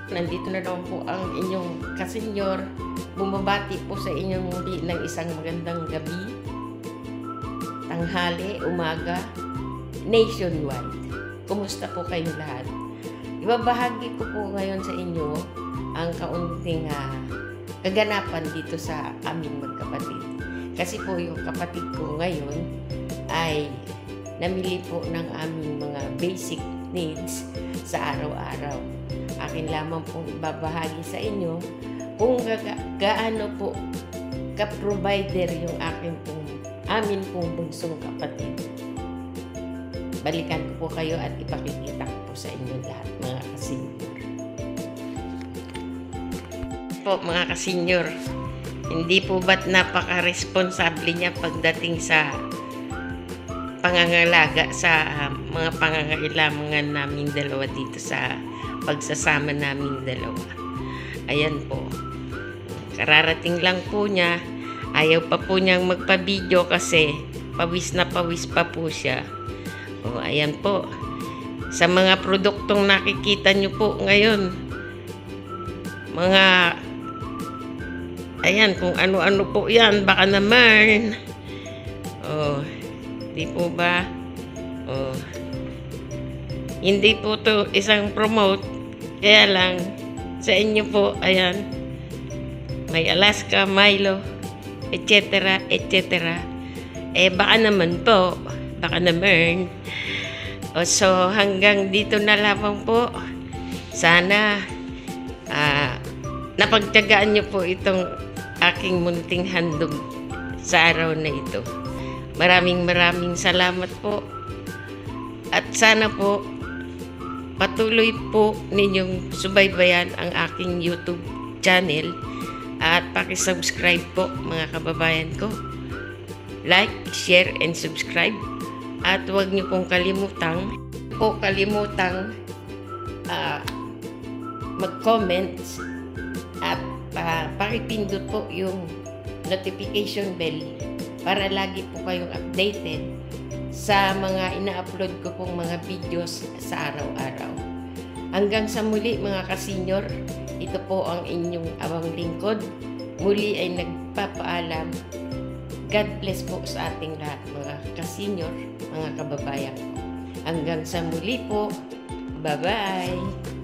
Nandito na naman po ang inyong kasenyor. Bumabati po sa inyong muli ng isang magandang gabi, tanghali, umaga, nationwide. Kumusta po kayong lahat? Ibabahagi ko po ngayon sa inyo ang kaunting kaganapan dito sa aming magkapatid. Kasi po yung kapatid ko ngayon ay namili po ng aming mga basic needs sa araw-araw. Akin lamang pong ibabahagi sa inyo kung gaano po ka-provider yung amin pong bunsong kapatid. Balikan ko po kayo at ipakikita ko po sa inyo lahat, mga kasenyor. Po mga kasenyor, hindi po ba't napaka-responsable niya pagdating sa pangangalaga sa mga pangangailangan naming dalawa dito sa pagsasama naming dalawa. Ayan po. Kararating lang po niya. Ayaw pa po niyang magpa-video kasi pawis na pawis pa po siya. O, ayan po. Sa mga produktong nakikita niyo po ngayon, ayan, kung ano-ano po yan, baka naman. O, di po ba? O, hindi po to isang promote. Kaya lang, sa inyo po, ayan, may Alaska, Milo, etc., etc. Baka naman po, baka naman. So, hanggang dito na lamang po. Sana, napagtiyagaan nyo po itong aking munting handog sa araw na ito. Maraming salamat po. At sana po, patuloy po ninyong subaybayan ang aking YouTube channel at pakisubscribe po mga kababayan ko. Like, share, and subscribe. At huwag niyo pong kalimutang mag-comment at pakipindot po yung notification bell para lagi po kayong updated sa mga ina-upload ko pong mga videos sa araw-araw. Hanggang sa muli mga kasenyor, ito po ang inyong abang lingkod. Muli ay nagpapaalam. God bless po sa ating lahat mga kasenyor, mga kababayan. Hanggang sa muli po. Bye-bye!